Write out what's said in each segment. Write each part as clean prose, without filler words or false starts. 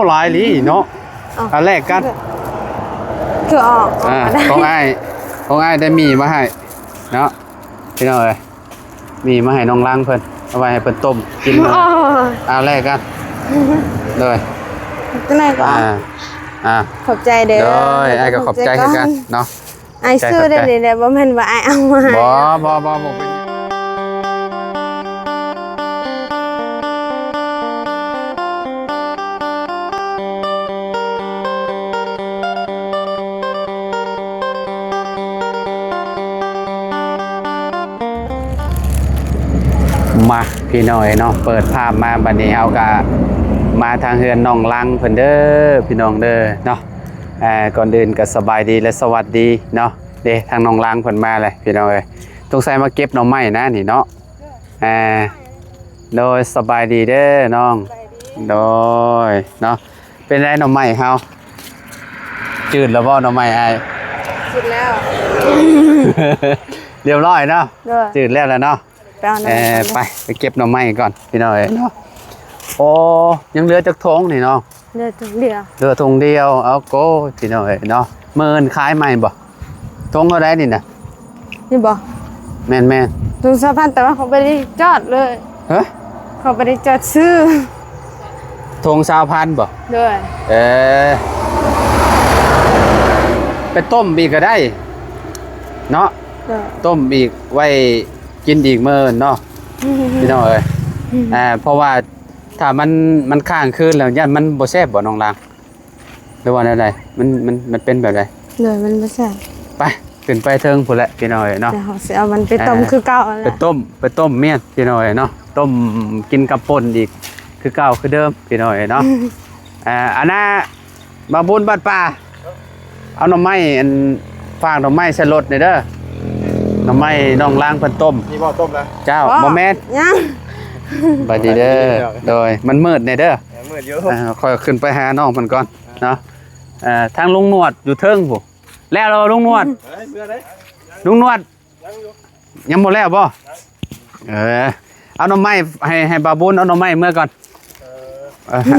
หลายลีเนาะอันแรกกันคือออกของอ้ายได้มีมาให้เนาะพี่น้องเอ้ยมีมาให้น้องล้างเพิ่นเอาไว้ให้เพิ่นต้มกินเอาแรกกันเลยก็ไหนก่อนขอบใจเด้อไอ้ก็ขอบใจกันเนาะไอ้ซื้อได้เด้อบ่แม่นว่าไอ้เอามาให้บ่เป็นมาพี่น้อยเนาะเปิดภาพมาบัดนี้เอากะมาทางเฮือนน้องลังเพิ่นเด้อพี่น้องเด้อเนาะก่อนอื่นก็สบายดีและสวัสดีเนาะเด้ทางน้องลังเพิ่นมาเลยพี่น้องเอ้ยต้องใส่มาเก็บหน่อไม้นะนี่เนาะโดยสบายดีเด้อน้องโดยเนาะเป็นไรหน่อไม้เฮาจืดแล้วบ่หน่อไม้อ้ายจืดแล้วเรียบร้อยเนาะจืดแล้วเนาะไปเก็บหน่อไม้ก่อนพี่น้อยเนาะโอ้ยังเหลือจักทงนี่เนาะเหลือทงเดียวเอาโก้พี่น้อยเนาะเมินขายใหม่บ่ทงเท่าไรนี่นะนี่บ่แม่นทง2,000แต่ว่าเขาไม่ได้จอดเลยเขาไม่ได้จอดซื้อทง20,000บ่ด้วยไปต้มอีกก็ได้เนาะต้มอีกไว้กินอีกเมื่อเนาะพี่น้องเอ้ยเพราะว่าถ้ามันข้างคืนแล้วย่านมันบ่แซ่บบ่น้องลางหรือว่าอะไรมันเป็นแบบไรเลยมันบ่แซ่บไปขึ้นไปเทิงพุ่นแหละพี่น้องเอ้ยเนาะแต่เฮาสิเอามันไปต้มคือเก่าไปต้มเมี่ยงพี่น้องเอ้ยเนาะต้มกินกับป่นอีกคือเก่าคือเดิมพี่น้องเอ้ยเนาะอันน่ะบาบุญบัดป่าเอาหน่อไม้อันฝากหน่อไม้ใส่รถหน่อยเด้อหน่อไม้น้องล้างเพิ่นต้มนี่บ่ต้มแล้วเจ้าบ่แม่นยังบัดดีเด้อโดยมันมืดในเด้อมืดอยู่ค่อยขึ้นไปหาน้องเพิ่นก่อนเนาะทางลุงนวดอยู่เทิงผู้แล้วเราลุงนวดลุงนวดยังบ่แล้วบ่เอาหน่อไม้ให้บาบุญเอาหน่อไม้เมื่อก่อน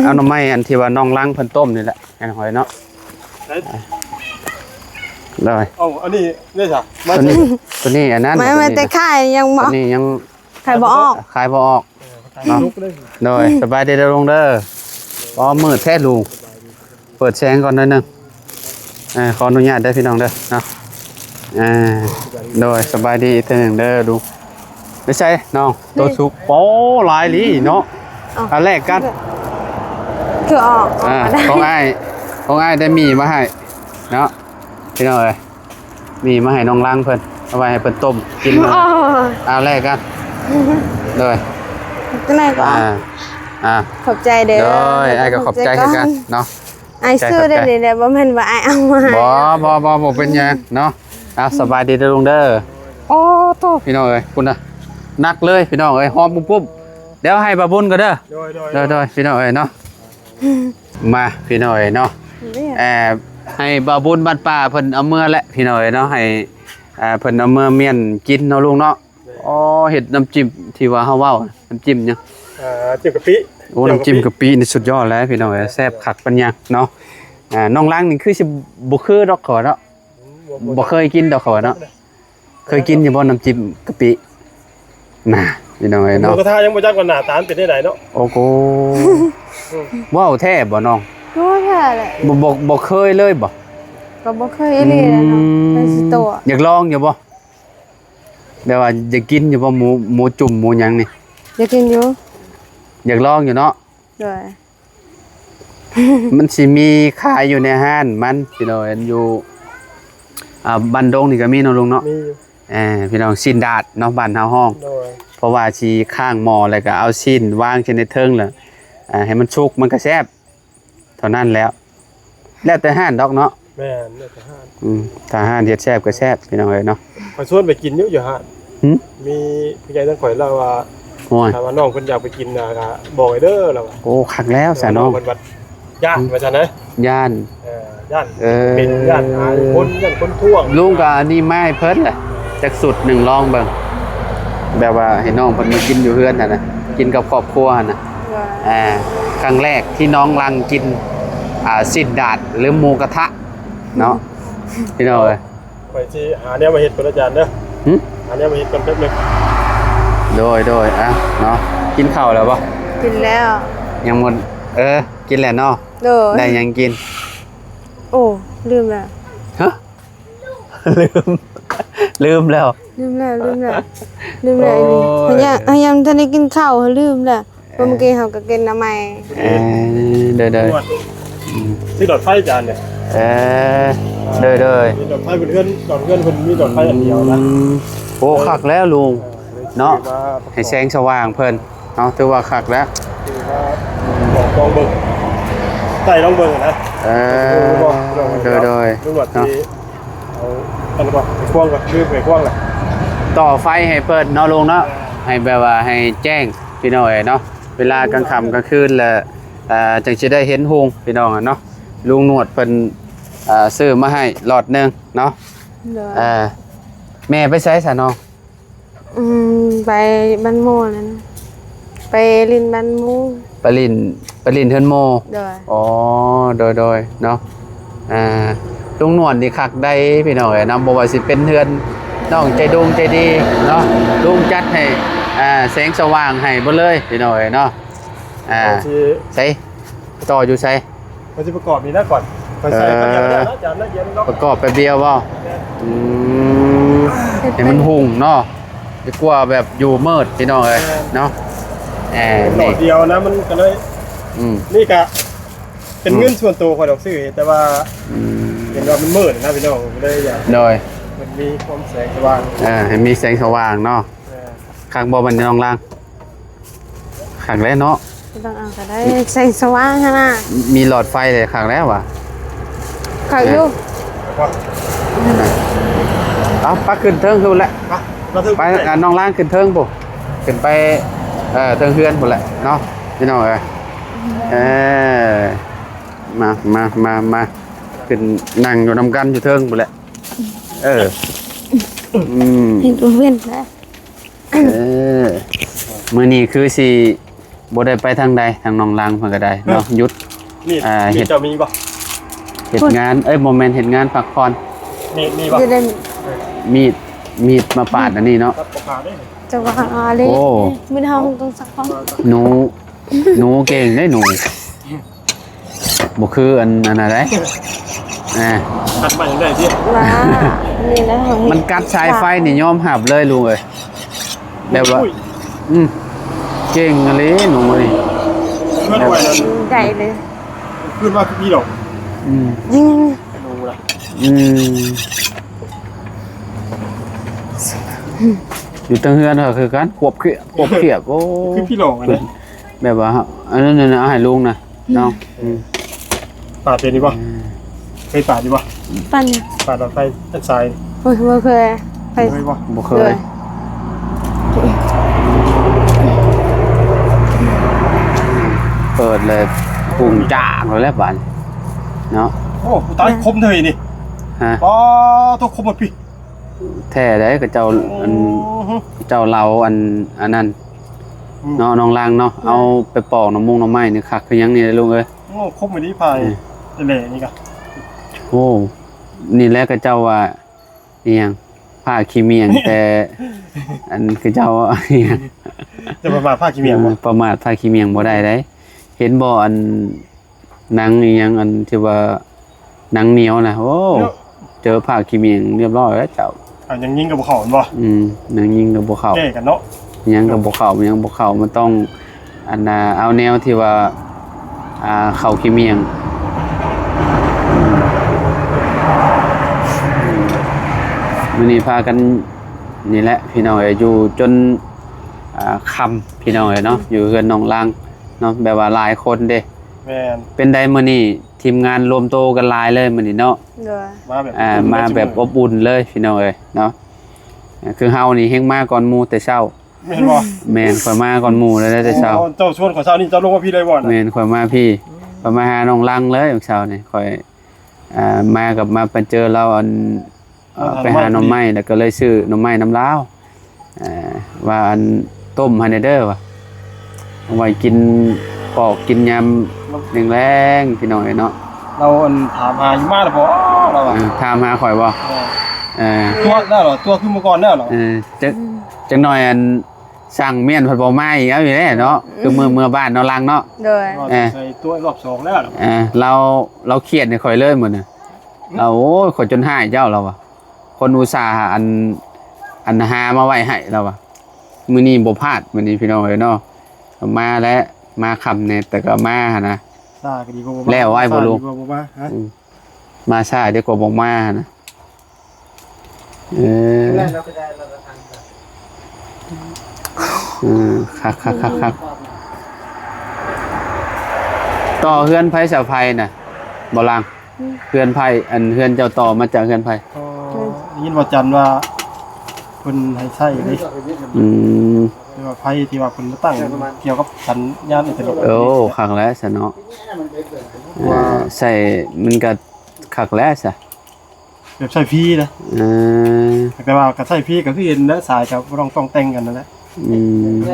เอาหน่อไม้อันที่ว่าน้องล้างเพิ่นต้มนี่แหละให้หอยเนาะเลยอันนี้นี่จ้ะตัวนี้อันนั้นไม่แต่ขายยังบ่ตัวนี้ยังขายบ่ออกเนาะโดยสบายดีเด้อลุงเด้อมืดแท้ลุงเปิดแสงก่อนหน่อยนึงขออนุญาตได้พี่น้องเด้อเนาะโดยสบายดีอีกทีนึงเด้อลุงไม่ใช่น้องตัวสุกโป้หลายลีเนาะอันแรกกันคือออกของอ้ายได้มีมาให้เนาะพี่น้องเอ้ยมีมาให้น้องล้างเพิ่นเอาไว้ให้เพิ่นต้มกินเอาแรกกันเลยก็ไหนก่อนขอบใจเด้อไอ้ก็ขอบใจกันเนาะไอ้ซื้อได้เด้อบ่แม่นว่าไอ้เอามาให้บ่เป็นยังเนาะสบายดีเด้อลุงเด้อโอ้โตพี่น้องเอ้ยคุณน่ะนักเลยพี่น้องเอ้ยหอมปุ๊บเดี๋ยวให้บาบุญก็เด้อโดยพี่น้องเอ้ยเนาะมาพี่น้องเอ้ยเนาะให้บาบุญบ้านป่าเพิ่นเอาเมื่อและพี่น้อยเนาะให้เพิ่นเอาเมื่อเมียนกินเนาะลุงเนาะเห็ดน้ำจิ้มที่ว่าเฮาเว้าน้ำจิ้มยังจิ้มกะปิน้ำจิ้มกะปินี่สุดยอดแล้วพี่น้อยแซ่บคักปัญญาเนาะน้องล้างนี่คือสิบ่คือดอกขอเนาะบ่เคยกินดอกขอเนาะเคยกินอยู่บ่น้ำจิ้มกะปิน่ะพี่น้อยเนาะกระทะยังบ่จักว่าหน้าตาเป็นได้ไหนเนาะโอ้โหว้าวแท้บ่น้องแท้แหละบ่เคยเลยบ่ก็บ่เคยเลยนะเนาะเป็นสิโตอยากลองอยู่บ่แบบว่าอยากกินอยู่บ่หมูจุ่มหมูหยังนี่อยากกินอยู่อยากลองอยู่เนาะด้วยมันสิมีขายอยู่ในห้างมันพี่น้องอยู่บ้านดงนี่ก็มีเนาะลุงเนาะมีอยู่พี่น้องชิ้นดาดเนาะบ้านเฮาห้องเพราะว่าสิข้างหม้อแล้วก็เอาชิ้นวางเช่นในเทิงแล้วให้มันสุกมันก็แซ่บเท่านั้นแล้วแต่ห้านดอกเนาะแม่นแล้วแต่ห้านถ้าห้านเฮ็ดแซ่บก็แซ่บพี่น้องเอ้ยเนาะข่อยชวนไปกินอยู่ห้านมีผู้ใหญ่ทั้งข่อยเล่าว่าถ้าว่าน้องเพิ่นอยากไปกินน่ะก็บอกให้เด้อแล้วว่าโอ้คักแล้วซะน้องเพิ่นว่าย่านว่าซั่นนะย่านย่านเป็นย่านหาคนท่วงลุงก็อันนี้มาให้เพิ่นแหละจักสุด1ลองเบิ่งแบบว่าให้น้องเพิ่นมากินอยู่เฮือนน่ะนะกินกับครอบครัวน่ะ ครั้งแรกที่น้องลังกินสิ้นดาดหรือหมูกระทะเนาะพี่น้องเอ้ย ไปที่หาเนี่ยมาเห็ดก่อนอาจารย์เด้อหาเนี่ยมาเห็ดก่อนแป๊บนึง โดยอ่ะเนาะกินข้าวแล้วปะ กินแล้ว ยังหมดกินแล้วเนาะ โดย ได้ยังกิน โอ้ลืมแล้ว ฮะ ลืมแล้ว ลืมแล้วนี่พยายามท่านได้กินข้าวลืมแล้วเมื่อกี้เขาก็กินน้ำใหม่ เด้อ ที่หลอดไฟอาจารย์เนี่ย เด้อ มีหลอดไฟเพื่อนหลอดเพื่อนคนมีหลอดไฟอันเดียวนะ โอ้คักแล้วลุงเนาะให้แสงสว่างเพิ่นเนาะถือว่าคักแล้ว ลองเบิ่งใส่ลองเบิ่งนะ เด้อ ลุงหลอดที่เอาอันนั้นไปกว้างก่อนคือไปกว้างแหละ ต่อไฟให้เพิ่นเนาะลุงเนาะให้แบบว่าให้แจ้งพี่น้องเนาะเวลากลางค่ำกลางคืนแล้วจังสิได้เห็นหุงพี่น้องเนาะลุงหนวดเพิ่นซื้อมาให้หลอดนึงเนาะแม่ไปใช้ซะน้อง ไปบ้านโมนั่นไปลินบ้านโม ปลินเทินโม โดย อ๋อโดยเนาะลุงหนวดนี่คักได้พี่น้องเนาะบ่ว่าสิเป็นเทือนน้องใจดุงใจดีเนาะลุงจัดให้แสงสว่างให้บ่เลยพี่น้องเนาะใส่ต่ออยู่ใส่ มันจะประกอบนี้นะก่อนไปใส่กันอย่างนี้นะอาจารย์นะเย็นเนาะ ประกอบไปเดียวบ่ให้มันหุ่งเนาะดีกว่าแบบอยู่มืดพี่น้องเอ้ยเนาะหลอดเดียวนะมันก็เลยนี่กะเป็นเงินส่วนตัวของดอกซื้อแต่ว่าเห็นว่ามันมืดนะพี่น้องเลยอยากมันมีความแสงสว่างให้มีแสงสว่างเนาะข้างบ่มันน้องล่างข้างแล้วเนาะต้องเอาก็ได้แสงสว่างนะ มีหลอดไฟเลยข้างแล้วว่ะ ข้างอยู่ เอาปักขึ้นเทิงคือแหละไปน้องล่างขึ้นเทิงปุ๊ขึ้นไปเทิงเฮือนปุ๊แหละเนาะพี่น้องมาขึ้นนั่งอยู่นำกันอยู่เทิงปุ๊แหละเห็นตัวเว้นนะมื้อนี้คือสิบ่ได้ไปทางใดทางน้องล่างเพิ่นก็ได้เนาะหยุดเฮ็ดจะมีบ่เฮ็ดงานบ่แม่นเฮ็ดงานพักผ่อนมีบ่มีดมาปาดอันนี้เนาะจะว่าอะไรมื้อเฮาต้องสักข้อหนูเก่งได้หนูบ่คืออันน่ะได้ตัดมาอย่างได้สิว่านี่นะมันกัดสายไฟนี่ยอมหับเลยลุงเอ้ยแบบว่าเก่งอะไรหนูนี่เพื่อนไว้แล้วใหญ่เลยขึ้นว่าพี่ดอกยิงหนูล่ะอยู่ตั้งเฮือนเหรอคือการขวบเขียบโอ้คือพี่หลงนะแบบว่าอันนั้นนะให้ลุงนะน้องปาดเป็นดีป่ะเคยปาดดีป่ะปั่นปาดไฟด้านซ้ายโอ้ยบ่เคยไปป่ะบ่เคยเปิดเลยปุ่งจ่างเลยแล้วบ้านเนาะโอ้ตายคมเลยนี่อ๋อตัวคมหมดพี่แท้ได้กับเจ้าเราอันนั้นเนาะน้องล่างเนาะเอาไปปอกน้ำไม้นี่คักคือยังนี่เลยลุงเอ้ยโอ้คมไม่ได้พายเละนี่กันโอ้นี่แหละกับเจ้าว่าเอียงผ้าขี้เมียงแต่อันคือเจ้าเอียงจะประมาทผ้าขี้เมียงบ่ประมาทผ้าขี้เมียงบ่ได้ได้เห็นบ่อันหนังอีหยังอันที่ว่าหนังเหนียวนะโอ้เจอผ้าขี้เมียงเรียบร้อยแล้วเจ้ายังยิงกับบ่เข้าบ่ยังยิงกับบ่เข้าแก้กันเนาะยังกับบ่เข้ายังบ่เข้ามันต้องอันเอาแนวที่ว่าเข้าขี้เมียงมื้อนี้พากันนี่แหละพี่น้องอยู่จนค่ำพี่น้องเนาะอยู่เฮือนน้องล่างเนาะแบบว่าหลายคนเด้แม่นเป็นได้มื้อนี้ทีมงานรวมโตกันหลายเลยมื้อนี้เนาะมาแบบอบอุ่นเลยพี่น้องเนาะคือเฮานี่เฮงมาก่อนหมู่แต่เช้าแม่นบ่แม่นข่อยมาก่อนหมู่แล้วแต่เช้าเจ้าชวนข่อยเช้านี่เจ้าลงมาพี่เลยบ่แม่นข่อยมาพี่มาหาน้องลังเลยเช้านี่ข่อยมากับมาไปเจอเราอันไปหาหน่อไม้แล้วก็เลยซื้อหน่อไม้น้ำลาวว่าอันต้มให้เด้อว่ะเอาไว้กิน ปอกกินยำแรงๆพี่น้องเนาะ เราถามหาอยู่มาแล้วบ่เราอ่ะ ถามหาข่อยบ่ตัวแล้วเหรอตัวขึ้นมาก่อนแล้วเหรอจังหน่อยอันสั่งเมียนเพิ่นบ่มาอีกแล้วอยู่แน่เนาะคือเมื่อบ้านเนาะลังเนาะโดยใส่ตัวรอบ2แล้วเราเครียดเนี่ยข่อยเลยหมดน่ะเราโอ้ยข่อยจนหายเจ้าเราอ่ะคนอุตส่าห์อันหามาไว้ให้เราอ่ะมื้อนี้บ่พลาดมื้อนี้พี่น้องเอ้ยเนาะมาแล้วมาค่ำเนี่ยแต่ก็มาหั่นนะซ่าก็ดีกว่าแล้วไว้บ่รู้มาช้าดีกว่าบ่มานะคักต่อเฮือนไผเสาไผน่ะบ่ลังเฮือนไผอันเฮือนเจ้าต่อมาจากเฮือนไผยินว่าจันว่าเพิ่นให้ใช้นี่ว่าไผที่ว่าเพิ่นตั้งเกี่ยวกับสัญญาณอินเทอร์เน็ตโอ้คักแล้วซะเนาะใส่มันก็คักแล้วซะแบบใช้ฟรีนะแต่ว่าก็ใช้ฟรีก็คือเห็นแล้วสายก็ต้องแต่งกันนั่นแหละ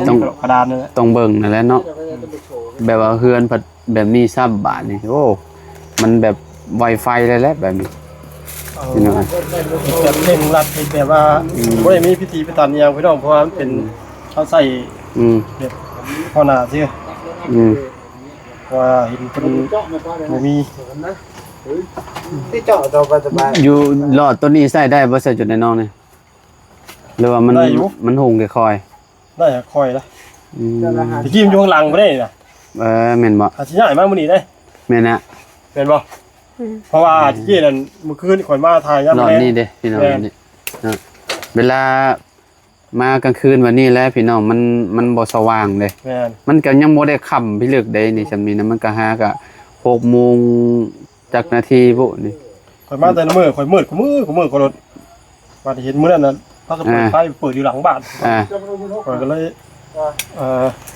ต้องกระดานนั่นแหละต้องเบิ่งนั่นแหละเนาะแบบว่าเฮือนแบบนี้ซ้ำบาทนี่โอ้มันแบบ Wi-Fi เลยแหละแบบนี้พี่น้องแบบเร่งรัดแบบว่าบ่ได้มีพิธีพิธันอย่างพี่น้องเพราะว่ามันเป็นเขาใส่แบบพอหน้าซื่อว่าเห็นเพิ่นบ่มีที่เจาะตัวไปสบายอยู่หลอดตัวนี้ใส่ได้บ่ใส่จุดในน้องนี่หรือว่ามันหุงแค่คอยได้คอยละตะกี้มันอยู่ข้างหลังบ่ได้น่ะแม่นบ่อาสิย้ายมามื้อนี้ได้แม่นนะแม่นบ่เพราะว่าตะกี้นั่นเมื่อคืนข่อยมาถ่ายยามหลอดนี่เด้พี่น้องนี่เวลามากลางคืนวันนี้แล้วพี่น้องมันบ่สว่างเด้มันก็ยังบ่ได้ค่ำพี่เลือกได้นี่จำนี้นะมันก็หาก็6 โมงจักนาทีพุนี่ข่อยมาแต่ละมื้อข่อยมืดก็รถว่าเห็นมื้อนั้นน่ะพากันเปิดไฟเปิดอยู่หลังบ้านข่อยก็เลย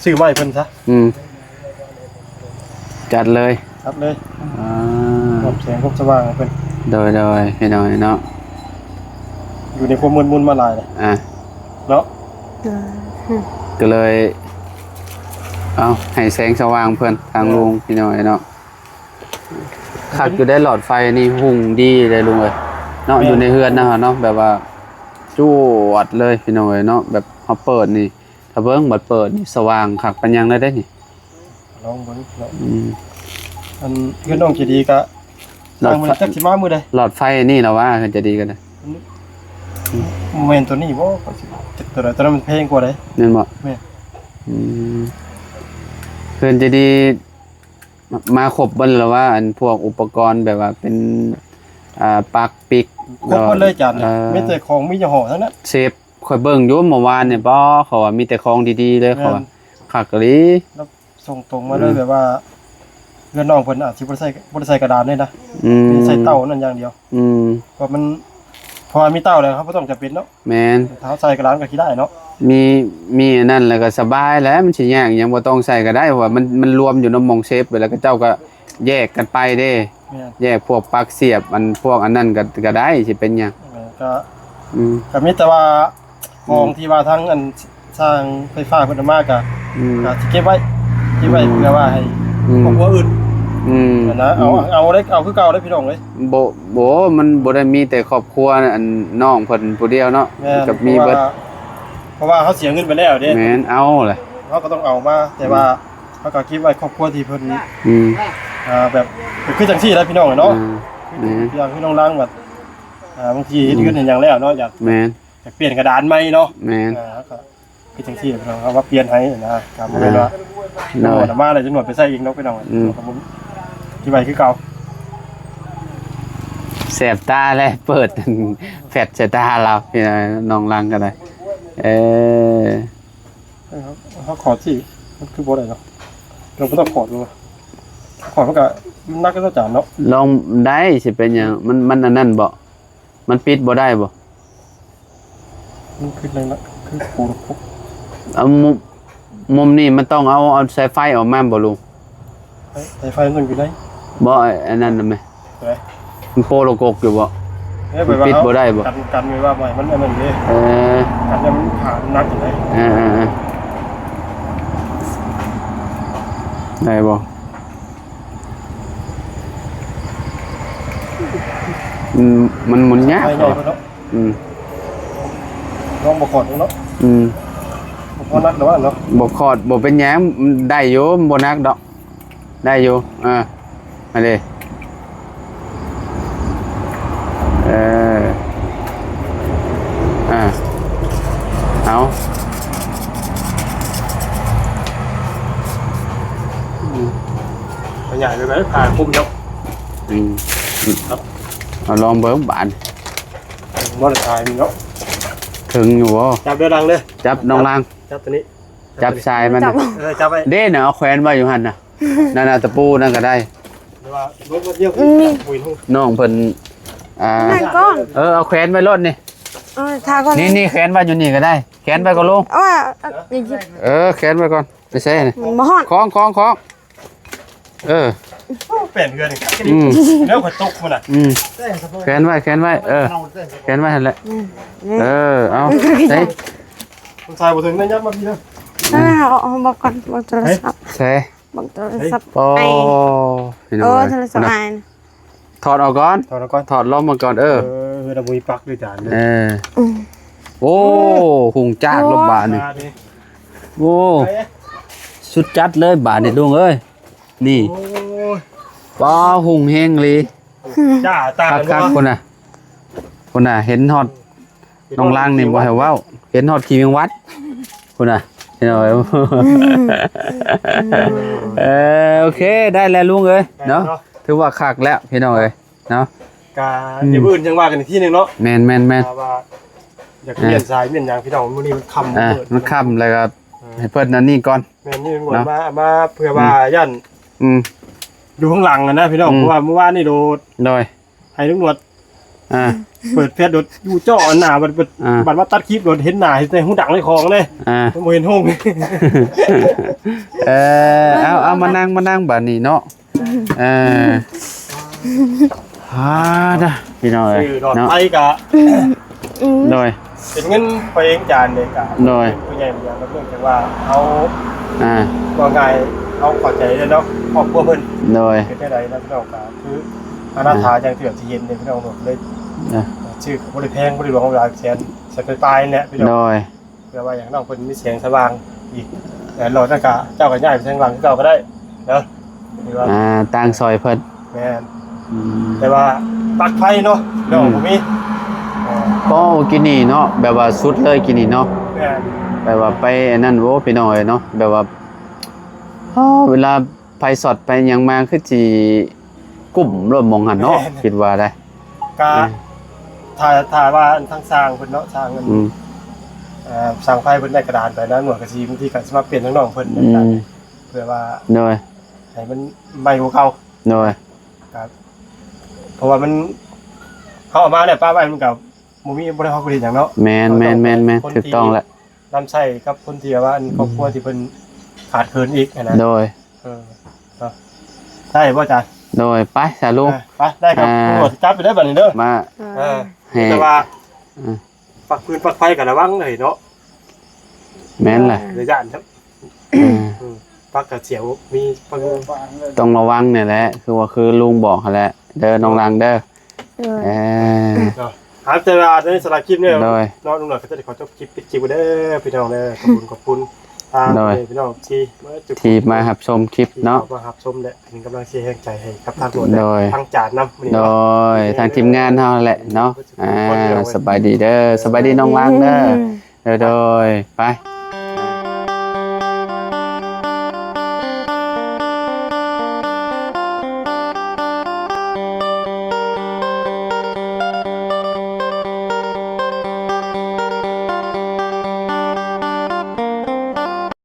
ซื้อไม้เพิ่นซะจัดเลยแสงครบสว่างเพิ่นโดยพี่น้องเนาะอยู่ในความมึนๆมาหลายเลยเนาะก็เลยเอาให้แสงสว่างเพิ่นทางลุงพี่น้องเนาะขัดอยู่ได้หลอดไฟนี่หุ่งดีเลยลุงเอ้ยเนาะอยู่ในเฮือนนะฮะเนาะแบบว่าจวดเลยพี่น้องเนาะแบบเฮาเปิดนี่ถ้าเบิ่งบัดเปิดนี่สว่างคักปานยังได้นี่ลองเบิ่งเนาะอันเฮือนน้องสิดีก็หลอดไฟจักสิมามื้อใดหลอดไฟนี่ล่ะว่าเพิ่นจะดีกันนะแม่นตัวนี้บ่ตัวนั้นมันแพงกว่าเด้แม่นบ่แม่เพิ่นจะดีมาครบเบิ่นแล้วว่าอันพวกอุปกรณ์แบบว่าเป็นปลั๊กปิกครบหมดเลยจันมีแต่ของมียี่ห้อทั้งนั้นเซฟข่อยเบิ่งอยู่เมื่อวานเนี่ยบ่เขาว่ามีแต่ของดีๆเลยเขาว่าคักอีหลีแล้วส่งตรงมาเลยแบบว่าเงินน้องเพิ่นอาจสิบ่ได้ใส่กระดานเลยนะใส่เต้านั่นอย่างเดียวเพราะมันพอมีเต้าแล้วครับบ่ต้องจำเป็นเนาะแม่นถ้าใส่กระดานก็สิได้เนาะมีนั่นแล้วก็สบายแล้วมันสิยากหยังบ่ต้องใส่ก็ได้เพราะว่ามันรวมอยู่ในหม่องเซฟไปแล้วก็เจ้าก็แยกกันไปเด้แยกพวกปลั๊กเสียบพวกอันนั้นก็ได้สิเป็นหยังก็มีแต่ว่าของที่ว่าทั้งอันสร้างไฟฟ้าเพิ่นมาก็สิเก็บไว้เพื่อว่าให้ครอบครัวอื่นนะเอาได้เอาคือเก่าได้พี่น้องเลยบ่มันบ่ได้มีแต่ครอบครัวอันน้องเพิ่นผู้เดียวเนาะกับมีเบิดเพราะว่าเขาเสียเงินไปแล้วเด้แม่นเอาเลยเขาก็ต้องเอามาแต่ว่าเขาก็คิดไว้ครอบครัวที่เพิ่นแบบคือจังซี่แล้วพี่น้องเนาะอย่างพี่น้องล้างแบบบางทีเฮ็ดเงินอย่างแล้วเนาะอยากแม่นอยากเปลี่ยนกระดานใหม่เนาะแม่นก็คือจังซี่พี่น้องว่าเปลี่ยนให้นะครับบ่แม่นว่าโน่นมาได้จังหวัดไปใส่อีกเนาะพี่น้องครับผมคิดไว้คือเก่าแสบตาเลยเปิดแฟลชใส่ตาเราพี่น้องลังกันได้เขาขอสิมันคือบ่ได้เนาะเราบ่ต้องขอดูขอมันก็นักก็จานเนาะลองได้สิเป็นหยังมันอันนั้นบ่มันปิดบ่ได้บ่มันคืออะไรนะคือปูนปุ๊บเอามุมนี้มันต้องเอาสายไฟออกมาบ่ลุงสายไฟมันอยู่ไหนบ่อันนั้นน่ะแม่มันโปโลโกกอยู่บ่ปิดบ่ได้บ่กันไว้ว่าใหม่มันอันนั้นเด้กันมันผ่านนักอยู่ไหน ได้บ่มันหมุนยาก ไปใหญ่กว่าเนาะ ลองบ่ขอดดูเนาะบ่พอนักหรอวะเนาะ บ่ขอดบ่เป็นหยังมันได้อยู่บ่นักดอกได้อยู่มาดิเอา ไปใหญ่เลยไหมผ่าคุมเนาะ เอาลองเบิ่งบาน บ่ได้ถ่ายนี่เนาะ ถึงอยู่บ่ จับเด้อดังเด้อ จับน้องลาง จับตัวนี้ จับทรายมัน จับ จับไป เด้เนาะเอาแขวนไว้อยู่หั่นน่ะนั่นน่ะตะปูนั่นก็ได้ หรือว่าลบเดียวปุ๋ยทุ่ง น้องเพิ่นนั่นก้อน เอาแขวนไว้รถนี่ ทาก่อน นี่แขวนไว้อยู่นี่ก็ได้แขวนไว้ก็ลง เอาว่าอย่างนี้ แขวนไว้ก่อนไปใส่นี่ มันบ่ฮอด คล้องเปลี่ยนเงินแล้วข่อยตกมันน่ะ แขวนไว้แขวนไว้หั่นแหละเอาใส่ คุณชายบ่ถึงนั่นยับมาพี่เด้อ เอาบอกก่อนบอกโทรศัพท์ ใส่ บอกโทรศัพท์ โอ้พี่น้อง โทรศัพท์ไอ้ ถอดออกก่อน ถอดก่อน ถอดล้อมมาก่อนเราบุยปักด้วยจานเลย โอ้หุงจากลบบาทนี่โอ้สุดจัดเลยบาทนี่ลุงเอ้ยนี่ป้าหุงเฮงเลย จ้าตา คักคนน่ะเห็นฮอดน้องล่างนี่บ่ให้เว้าเห็นฮอดขี้เมียงวัดคนน่ะเห็นเอาโอเคได้แล้วลุงเอ้ยเนาะถือว่าคักแล้วพี่น้องเอ้ยเนาะกาอย่าอื่นจังว่ากันอีกที่นึงเนาะ แม่นว่าอยากเปลี่ยนสายเปลี่ยนยางพี่น้องมื้อนี้มันค่ำมันค่ำแล้วก็ให้เพิ่นอันนี้ก่อน แม่นี่หมดมาเพื่อว่าย่านดูข้างหลังนะพี่น้องเพราะว่าเมื่อวานนี่โดดให้ลุงหนวดเปิดเพจโดดอยู่จ่อหน้าบัดว่าตัดคลิปโดดเห็นหน้าในหูดังในคลองเลยบ่เห็นห้องเอามานั่งบัดนี้เนาะนะพี่น้องเอ้ย ดอกไม้กะโดยเป็นเงินไปเองจานเลยกะโดยผู้ใหญ่อย่างเรื่องจากว่าเอาว่าไงเอาขอใจเลยเนาะครอบครัวเพิ่นโดยเป็นได้ไรนะพี่น้องกะคืออนาถาอย่างที่แบบที่เห็นเนี่ยพี่น้องเลยชื่อบริแพงบริหลวงของเราแสนสักปลายเนี่ยพี่น้องโดยเพื่อว่าอย่างน้องเพิ่นมีเสียงสว่างอีกแต่หลอดนั่นกะเจ้าก็ย้ายไปทางหลังเจ้าก็ได้เนาะต่างซอยเพิ่นแม่นแต่ว่าปลั๊กไฟเนาะเดี๋ยวผมมีก็กินนี่เนาะแบบว่าสุดเลยกินนี่เนาะแบบว่าไปนั่นโว้พี่น้อยเนาะแบบว่าเวลาไฟสดไปยังมาคือจีกุ้มรวมมองหันเนาะคิดว่าได้กะถ่ายว่าทางสร้างเพิ่นเนาะสร้างเงินสร้างไฟเพิ่นได้กระดานไปนะหน่วยกระชีบางทีก็สิมาเปลี่ยนทางน้องเพิ่นเหมือนกันเพื่อว่าโดยให้มันใหม่กว่าเก่าโดยครับเพราะว่ามันเขาออกมาเนี่ยป้าไว้มันกับมูมี่บริหารบริหารอย่างเนาะแมนถูกต้องแล้วนำใช้กับคนที่ว่าครอบครัวที่เป็นขาดเคินอีกนะโดยได้ป่ะจ๊ะโดยไปสาลุงไปได้ครับตำรวจจับไปได้แบบนี้เด้อมาแต่ว่าฝักปืนฝักไฟกับระวังเลยเนาะแม่นแหละระยะครับปักกระเสียวมีปังต้องระวังเนี่ยแหละคือลุงบอกแหละเดินน้องลังเด้อเจอในสารคลิปเนี่ยน้องลุงหน่อยเขาจะขอจบคลิปปิดคลิปเด้อพี่น้องเด้อขอบคุณพี่น้องที่มาหับชมคลิปเนาะมาหับชมเนี่ยเป็นกำลังเชียร์แรงใจให้กับทางตัวทางจานน้ำโดยทางทีมงานเท่าแหละเนาะสบายดีเด้อสบายดีน้องลังเด้อโดยไป